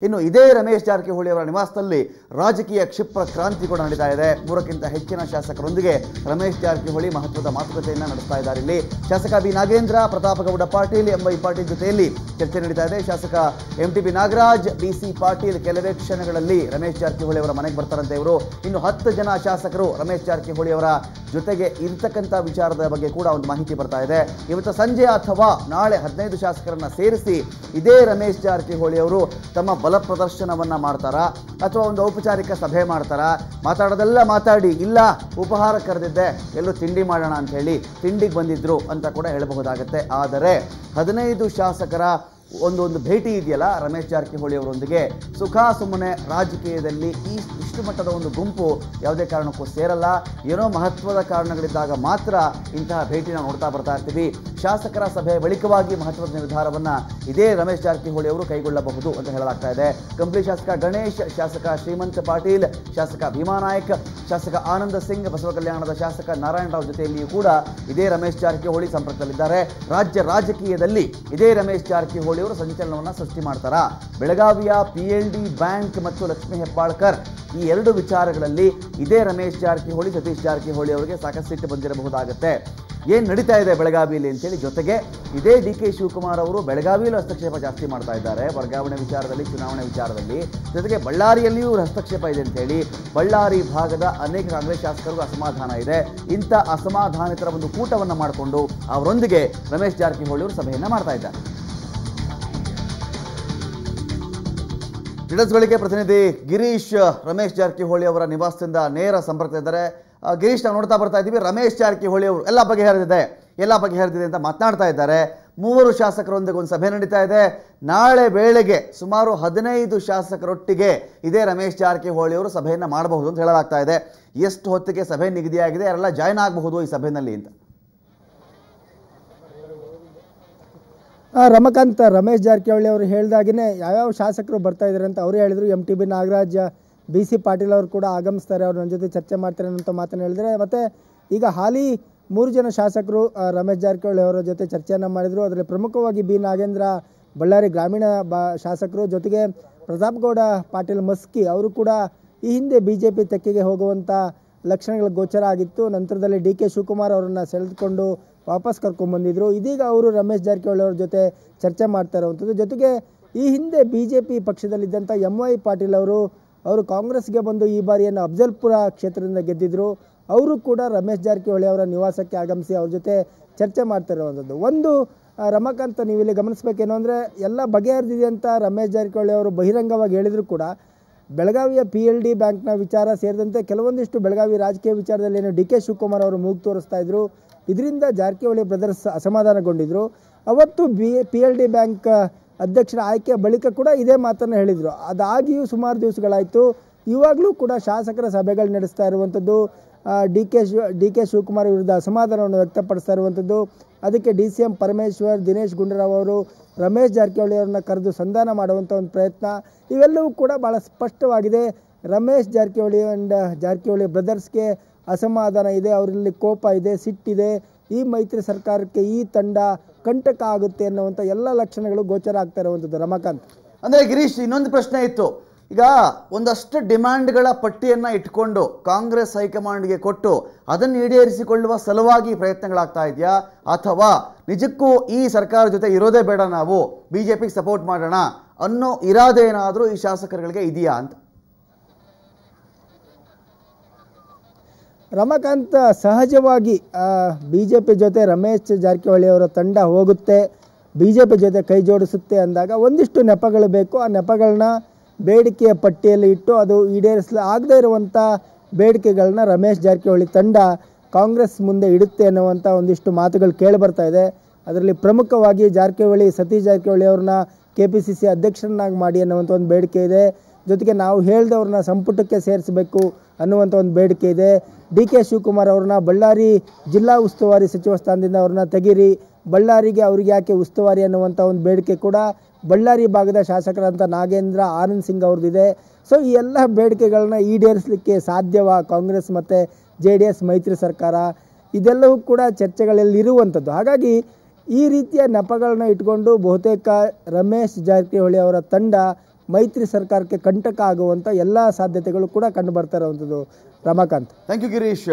ಇನ್ನು ಇದೇ ರಮೇಶ್ ಜಾರಕಿಹೊಳಿ ಅವರ ನಿವಾಸದಲ್ಲಿ ರಾಜಕೀಯ ಕ್ಷಿಪ್ರ ಕ್ರಾಂತಿ ಕೂಡ ನಡೀತಾ ಇದೆ. 3ಕ್ಕಿಂತ ಹೆಚ್ಚಿನ ಶಾಸಕರೊಂದಿಗೆ ರಮೇಶ್ ಜಾರಕಿಹೊಳಿ ಮಹತ್ವದ ಮಾತುಕತೆಯನ್ನು ನಡೆಸ್ತಾ ಇದ್ದಾರೆ. ಇಲ್ಲಿ ಶಾಸಕ ಬಿ ನಾಗೇಂದ್ರ, ಪ್ರತಾಪಗೌಡ ಪಾಟೀಲ್, ಎಂವೈ ಪಾಟೀಲ್ ಜೊತೆಯಲ್ಲಿ ಚರ್ಚೆ ನಡೀತಾ ಇದೆ. ಶಾಸಕ ಎಂಟಿಬಿ ನಾಗರಾಜ್, ಬಿಸಿ ಪಾಟೀಲ್ ಕೆಲವೇ ಕ್ಷಣಗಳಲ್ಲಿ ರಮೇಶ್ ಜಾರಕಿಹೊಳಿ ಅವರ ಮನೆಗೆ ಬರ್ತಾರಂತೆ ಇವರು. ಇನ್ನು 10 ಜನ ಶಾಸಕರು ರಮೇಶ್ ಜಾರಕಿಹೊಳಿ ಅವರ ಜೊತೆಗೆ ಇರತಕ್ಕಂಥ ವಿಚಾರದ ಬಗ್ಗೆ ಕೂಡ ಒಂದು ಮಾಹಿತಿ ಬರ್ತಾ ಇದೆ. ಇವತ್ತು ಸಂಜೆ ಅಥವಾ ನಾಳೆ 15 ಶಾಸಕರನ್ನ ಸೇರಿಸಿ ಇದೇ ರಮೇಶ್ ಜಾರಕಿಹೊಳಿ ಅವರು ತಮ್ಮ ಬಲ ಪ್ರದರ್ಶನವನ್ನ ಮಾಡ್ತಾರಾ ಅಥವಾ ಒಂದು ಔಪಚಾರಿಕ ಸಭೆ ಮಾಡ್ತಾರಾ? ಮಾತಾಡೋದೆಲ್ಲ ಮಾತಾಡಿ, ಇಲ್ಲ ಉಪಹಾರ ಕರೆದಿದ್ದೆ, ಎಲ್ಲೂ ತಿಂಡಿ ಮಾಡೋಣ ಅಂತ ಹೇಳಿ ತಿಂಡಿಗೆ ಬಂದಿದ್ರು ಅಂತ ಕೂಡ ಹೇಳಬಹುದಾಗುತ್ತೆ. ಆದರೆ 15 ಶಾಸಕರ ಒಂದು ಭೇಟಿ ಇದೆಯಲ್ಲ ರಮೇಶ್ ಜಾರಕಿಹೊಳಿ ಅವರೊಂದಿಗೆ, ಸುಖ ಸುಮ್ಮನೆ ರಾಜಕೀಯದಲ್ಲಿ ಇಷ್ಟು ಮಟ್ಟದ ಒಂದು ಗುಂಪು ಯಾವುದೇ ಕಾರಣಕ್ಕೂ ಸೇರಲ್ಲ. ಏನೋ ಮಹತ್ವದ ಕಾರಣಗಳಿದ್ದಾಗ ಮಾತ್ರ ಇಂತಹ ಭೇಟಿನ ನೋಡ್ತಾ ಬರ್ತಾ ಇರ್ತೀವಿ. ಶಾಸಕರ ಸಭೆ ಬಳಿಕವಾಗಿ ಮಹತ್ವದ ನಿರ್ಧಾರವನ್ನು ಇದೇ ರಮೇಶ್ ಜಾರಕಿಹೊಳಿ ಅವರು ಕೈಗೊಳ್ಳಬಹುದು ಅಂತ ಹೇಳಲಾಗ್ತಾ ಇದೆ. ಕಂಪ್ಲಿ ಶಾಸಕ ಗಣೇಶ್, ಶಾಸಕ ಶ್ರೀಮಂತ್ ಪಾಟೀಲ್, ಶಾಸಕ ಭೀಮಾನಾಯಕ್, ಶಾಸಕ ಆನಂದ್ ಸಿಂಗ್, ಬಸವ ಕಲ್ಯಾಣದ ಶಾಸಕ ನಾರಾಯಣರಾವ್ ಜೊತೆಯಲ್ಲಿಯೂ ಕೂಡ ಇದೇ ರಮೇಶ್ ಜಾರಕಿಹೊಳಿ ಸಂಪರ್ಕದಲ್ಲಿದ್ದಾರೆ. ರಾಜ್ಯ ರಾಜಕೀಯದಲ್ಲಿ ಇದೇ ರಮೇಶ್ ಜಾರಕಿಹೊಳಿ ಅವರು ಸಂಚಲನವನ್ನು ಸೃಷ್ಟಿ ಮಾಡ್ತಾರಾ? ಬೆಳಗಾವಿಯ PLD ಬ್ಯಾಂಕ್ ಮತ್ತು ಲಕ್ಷ್ಮೀ ಹೆಬ್ಬಾಳ್ಕರ್ ಈ 2 ವಿಚಾರಗಳಲ್ಲಿ ಇದೇ ರಮೇಶ್ ಜಾರಕಿಹೊಳಿ, ಸತೀಶ್ ಜಾರಕಿಹೊಳಿ ಅವರಿಗೆ ಸಾಕಷ್ಟು ಸಿಟ್ಟು ಬಂದಿರಬಹುದಾಗುತ್ತೆ. ಏನು ನಡೀತಾ ಇದೆ ಬೆಳಗಾವಿಯಲ್ಲಿ ಅಂತೇಳಿ. ಜೊತೆಗೆ ಇದೇ DK ಶಿವಕುಮಾರ್ ಅವರು ಬೆಳಗಾವಿಯಲ್ಲೂ ಹಸ್ತಕ್ಷೇಪ ಜಾಸ್ತಿ ಮಾಡ್ತಾ ಇದ್ದಾರೆ, ವರ್ಗಾವಣೆ ವಿಚಾರದಲ್ಲಿ, ಚುನಾವಣೆ ವಿಚಾರದಲ್ಲಿ. ಜೊತೆಗೆ ಬಳ್ಳಾರಿಯಲ್ಲಿಯೂ ಹಸ್ತಕ್ಷೇಪ ಇದೆ ಅಂತೇಳಿ ಬಳ್ಳಾರಿ ಭಾಗದ ಅನೇಕ ಕಾಂಗ್ರೆಸ್ ಶಾಸಕರಿಗೂ ಅಸಮಾಧಾನ ಇದೆ. ಇಂಥ ಅಸಮಾಧಾನಿತರ ಒಂದು ಕೂಟವನ್ನು ಮಾಡಿಕೊಂಡು ಅವರೊಂದಿಗೆ ರಮೇಶ್ ಜಾರಕಿಹೊಳಿ ಅವರು ಸಭೆಯನ್ನು ಮಾಡ್ತಾ ಇದ್ದಾರೆ. ಗಳಿಗೆ ಪ್ರತಿನಿಧಿ ಗಿರೀಶ್ ರಮೇಶ್ ಜಾರಕಿಹೊಳಿ ಅವರ ನಿವಾಸದಿಂದ ನೇರ ಸಂಪರ್ಕದಿದ್ದಾರೆ. ಗಿರೀಶ್, ನಾವು ನೋಡ್ತಾ ಬರ್ತಾ ಇದ್ದೀವಿ, ರಮೇಶ್ ಜಾರಕಿಹೊಳಿ ಅವರು ಎಲ್ಲ ಬಗೆಹರಿದಿದೆ ಅಂತ ಮಾತನಾಡ್ತಾ ಇದ್ದಾರೆ. 3 ಶಾಸಕರೊಂದಿಗೆ ಒಂದು ಸಭೆ ನಡೀತಾ ಇದೆ. ನಾಳೆ ವೇಳೆಗೆ ಸುಮಾರು 15 ಶಾಸಕರೊಟ್ಟಿಗೆ ಇದೇ ರಮೇಶ್ ಜಾರಕಿಹೊಳಿ ಅವರು ಸಭೆಯನ್ನು ಮಾಡಬಹುದು ಅಂತ ಹೇಳಲಾಗ್ತಾ ಇದೆ. ಎಷ್ಟು ಹೊತ್ತಿಗೆ ಸಭೆ ನಿಗದಿಯಾಗಿದೆ, ಯಾರೆಲ್ಲ ಜಾಯ್ನ್ ಆಗಬಹುದು ಈ ಸಭೆಯಲ್ಲಿ ಅಂತ? ರಮಕಾಂತ್, ರಮೇಶ್ ಜಾರಕಿಹೊಳಿ ಅವರು ಹೇಳಿದಾಗೇ ಯಾವ್ಯಾವ ಶಾಸಕರು ಬರ್ತಾ ಇದ್ದಾರೆ ಅಂತ ಅವರೇ ಹೇಳಿದರು. MTB ನಾಗರಾಜ್, BC ಪಾಟೀಲ್ ಅವರು ಕೂಡ ಆಗಮಿಸ್ತಾರೆ, ಅವ್ರು ನನ್ನ ಜೊತೆ ಚರ್ಚೆ ಮಾಡ್ತಾರೆ ಅಂತ ಮಾತನ್ನು ಹೇಳಿದರೆ. ಮತ್ತು ಈಗ ಹಾಲಿ 3 ಜನ ಶಾಸಕರು ರಮೇಶ್ ಜಾರಕಿಹೊಳಿ ಅವರ ಜೊತೆ ಚರ್ಚೆಯನ್ನು ಮಾಡಿದರು. ಅದರಲ್ಲಿ ಪ್ರಮುಖವಾಗಿ ಬಿ ನಾಗೇಂದ್ರ ಬಳ್ಳಾರಿ ಗ್ರಾಮೀಣ ಶಾಸಕರು, ಜೊತೆಗೆ ಪ್ರತಾಪಗೌಡ ಪಾಟೀಲ್ ಮಸ್ಕಿ ಅವರು ಕೂಡ ಈ ಹಿಂದೆ BJP ತೆಕ್ಕೆಗೆ ಹೋಗುವಂಥ ಲಕ್ಷಣಗಳು ಗೋಚರ ಆಗಿತ್ತು. ನಂತರದಲ್ಲಿ DK ಶಿವಕುಮಾರ್ ಅವರನ್ನು ಸೆಳೆದುಕೊಂಡು ವಾಪಸ್ ಕರ್ಕೊಂಡ್ಬಂದಿದ್ರು. ಇದೀಗ ಅವರು ರಮೇಶ್ ಜಾರಕಿಹೊಳಿ ಅವ್ರ ಜೊತೆ ಚರ್ಚೆ ಮಾಡ್ತಾ ಇರುವಂಥದ್ದು. ಜೊತೆಗೆ ಈ ಹಿಂದೆ BJP ಪಕ್ಷದಲ್ಲಿದ್ದಂಥ MY ಪಾಟೀಲ್ ಅವರು ಕಾಂಗ್ರೆಸ್ಗೆ ಬಂದು ಈ ಬಾರಿಯನ್ನು ಅಫ್ಜಲ್ಪುರ ಕ್ಷೇತ್ರದಿಂದ ಗೆದ್ದಿದ್ರು. ಅವರು ಕೂಡ ರಮೇಶ್ ಜಾರಕಿಹೊಳಿ ಅವರ ನಿವಾಸಕ್ಕೆ ಆಗಮಿಸಿ ಅವ್ರ ಜೊತೆ ಚರ್ಚೆ ಮಾಡ್ತಾ ಇರುವಂಥದ್ದು. ಒಂದು ರಮಕಾಂತ್, ನೀವು ಇಲ್ಲಿ ಗಮನಿಸಬೇಕೇನು ಅಂದರೆ, ಎಲ್ಲ ಬಗೆಹರಿದಿದೆ ಅಂತ ರಮೇಶ್ ಜಾರಕಿಹೊಳಿ ಅವರು ಬಹಿರಂಗವಾಗಿ ಹೇಳಿದರೂ ಕೂಡ ಬೆಳಗಾವಿಯ PLD ಬ್ಯಾಂಕ್ನ ವಿಚಾರ ಸೇರಿದಂತೆ ಕೆಲವೊಂದಿಷ್ಟು ಬೆಳಗಾವಿ ರಾಜಕೀಯ ವಿಚಾರದಲ್ಲಿ ಏನು DK ಶಿವಕುಮಾರ್ ಅವರು ಮೂಗು ತೋರಿಸ್ತಾ ಇದ್ರು. ಇದರಿಂದ ಜಾರಕಿಹೊಳಿ ಬ್ರದರ್ಸ್ ಅಸಮಾಧಾನಗೊಂಡಿದ್ದರು. ಅವತ್ತು PLD ಬ್ಯಾಂಕ್ ಅಧ್ಯಕ್ಷರ ಆಯ್ಕೆ ಬಳಿಕ ಕೂಡ ಇದೇ ಮಾತನ್ನು ಹೇಳಿದರು. ಅದಾಗಿಯೂ ಸುಮಾರು ದಿವಸಗಳಾಯಿತು. ಇವಾಗಲೂ ಕೂಡ ಶಾಸಕರ ಸಭೆಗಳು ನಡೆಸ್ತಾ ಇರುವಂಥದ್ದು. DK ಶಿವಕುಮಾರ್ ವಿರುದ್ಧ ಅಸಮಾಧಾನವನ್ನು ವ್ಯಕ್ತಪಡಿಸ್ತಾ ಇರುವಂಥದ್ದು. ಅದಕ್ಕೆ DCM ಪರಮೇಶ್ವರ್, ದಿನೇಶ್ ಗುಂಡೂರಾವ್ ಅವರು ರಮೇಶ್ ಜಾರಕಿಹೊಳಿ ಅವರನ್ನ ಕರೆದು ಸಂಧಾನ ಮಾಡುವಂಥ ಒಂದು ಪ್ರಯತ್ನ, ಇವೆಲ್ಲವೂ ಕೂಡ ಭಾಳ ಸ್ಪಷ್ಟವಾಗಿದೆ. ರಮೇಶ್ ಜಾರಕಿಹೊಳಿ ಆ್ಯಂಡ್ ಜಾರಕಿಹೊಳಿ ಬ್ರದರ್ಸ್ಗೆ ಅಸಮಾಧಾನ ಇದೆ, ಅವರಲ್ಲಿ ಕೋಪ ಇದೆ, ಸಿಟ್ಟಿದೆ. ಈ ಮೈತ್ರಿ ಸರ್ಕಾರಕ್ಕೆ ಈ ತಂಡ ಕಂಟಕ ಆಗುತ್ತೆ ಅನ್ನುವಂಥ ಎಲ್ಲ ಲಕ್ಷಣಗಳು ಗೋಚರ ಆಗ್ತಾ ಇರುವಂಥದ್ದು. ರಮಾಕಾಂತ್, ಅಂದರೆ ಗಿರೀಶ್, ಇನ್ನೊಂದು ಪ್ರಶ್ನೆ ಇತ್ತು. ಈಗ ಒಂದಷ್ಟು ಡಿಮ್ಯಾಂಡ್ಗಳ ಪಟ್ಟಿಯನ್ನು ಇಟ್ಕೊಂಡು ಕಾಂಗ್ರೆಸ್ ಹೈಕಮಾಂಡ್ಗೆ ಕೊಟ್ಟು ಅದನ್ನು ಈಡೇರಿಸಿಕೊಳ್ಳುವ ಸಲುವಾಗಿ ಪ್ರಯತ್ನಗಳಾಗ್ತಾ ಇದೆಯಾ, ಅಥವಾ ನಿಜಕ್ಕೂ ಈ ಸರ್ಕಾರ ಜೊತೆ ಇರೋದೇ ಬೇಡ, ನಾವು BJPಗೆ ಸಪೋರ್ಟ್ ಮಾಡೋಣ ಅನ್ನೋ ಇರಾದೆ ಏನಾದರೂ ಈ ಶಾಸಕರುಗಳಿಗೆ ಇದೆಯಾ ಅಂತ? ರಮಾಕಾಂತ್, ಸಹಜವಾಗಿ BJP ಜೊತೆ ರಮೇಶ್ ಜಾರಕಿಹೊಳಿ ಅವರ ತಂಡ ಹೋಗುತ್ತೆ, BJP ಜೊತೆ ಕೈ ಜೋಡಿಸುತ್ತೆ ಅಂದಾಗ ಒಂದಿಷ್ಟು ನೆಪಗಳು ಬೇಕು. ಆ ನೆಪಗಳನ್ನ ಬೇಡಿಕೆಯ ಪಟ್ಟಿಯಲ್ಲಿ ಇಟ್ಟು ಅದು ಆಗದೇ ಇರುವಂಥ ಬೇಡಿಕೆಗಳನ್ನ ರಮೇಶ್ ಜಾರಕಿಹೊಳಿ ತಂಡ ಕಾಂಗ್ರೆಸ್ ಮುಂದೆ ಇಡುತ್ತೆ ಅನ್ನುವಂಥ ಒಂದಿಷ್ಟು ಮಾತುಗಳು ಕೇಳಿಬರ್ತಾ ಇದೆ. ಅದರಲ್ಲಿ ಪ್ರಮುಖವಾಗಿ ಸತೀಶ್ ಜಾರಕಿಹೊಳಿ ಅವ್ರನ್ನ KPCC ಅಧ್ಯಕ್ಷರನ್ನಾಗಿ ಮಾಡಿ ಅನ್ನುವಂಥ ಒಂದು ಬೇಡಿಕೆ ಇದೆ. ಜೊತೆಗೆ ನಾವು ಹೇಳಿದವ್ರನ್ನ ಸಂಪುಟಕ್ಕೆ ಸೇರಿಸಬೇಕು ಅನ್ನುವಂಥ ಒಂದು ಬೇಡಿಕೆ ಇದೆ. DK ಶಿವಕುಮಾರ್ ಅವ್ರನ್ನ ಬಳ್ಳಾರಿ ಜಿಲ್ಲಾ ಉಸ್ತುವಾರಿ ಸಚಿವ ಸ್ಥಾನದಿಂದ ಅವ್ರನ್ನ ತೆಗೀರಿ, ಬಳ್ಳಾರಿಗೆ ಅವ್ರಿಗೆ ಯಾಕೆ ಉಸ್ತುವಾರಿ ಅನ್ನುವಂಥ ಒಂದು ಬೇಡಿಕೆ ಕೂಡ ಬಳ್ಳಾರಿ ಭಾಗದ ಶಾಸಕರಂಥ ನಾಗೇಂದ್ರ, ಆನಂದ್ ಸಿಂಗ್ ಅವ್ರದ್ದಿದೆ. ಸೊ ಈ ಎಲ್ಲ ಬೇಡಿಕೆಗಳನ್ನ ಈಡೇರಿಸಲಿಕ್ಕೆ ಸಾಧ್ಯವಾ ಕಾಂಗ್ರೆಸ್ ಮತ್ತು JDS ಮೈತ್ರಿ ಸರ್ಕಾರ? ಇದೆಲ್ಲವೂ ಕೂಡ ಚರ್ಚೆಗಳಲ್ಲಿರುವಂಥದ್ದು. ಹಾಗಾಗಿ ಈ ರೀತಿಯ ನೆಪಗಳನ್ನ ಇಟ್ಕೊಂಡು ಬಹುತೇಕ ರಮೇಶ್ ಜಾರಕಿಹೊಳಿ ಅವರ ತಂಡ ಮೈತ್ರಿ ಸರ್ಕಾರಕ್ಕೆ ಕಂಟಕ ಆಗುವಂಥ ಎಲ್ಲ ಸಾಧ್ಯತೆಗಳು ಕೂಡ ಕಂಡು ಬರ್ತಾ ಇರುವಂಥದ್ದು. ರಮಾಕಾಂತ್. Thank you Girish.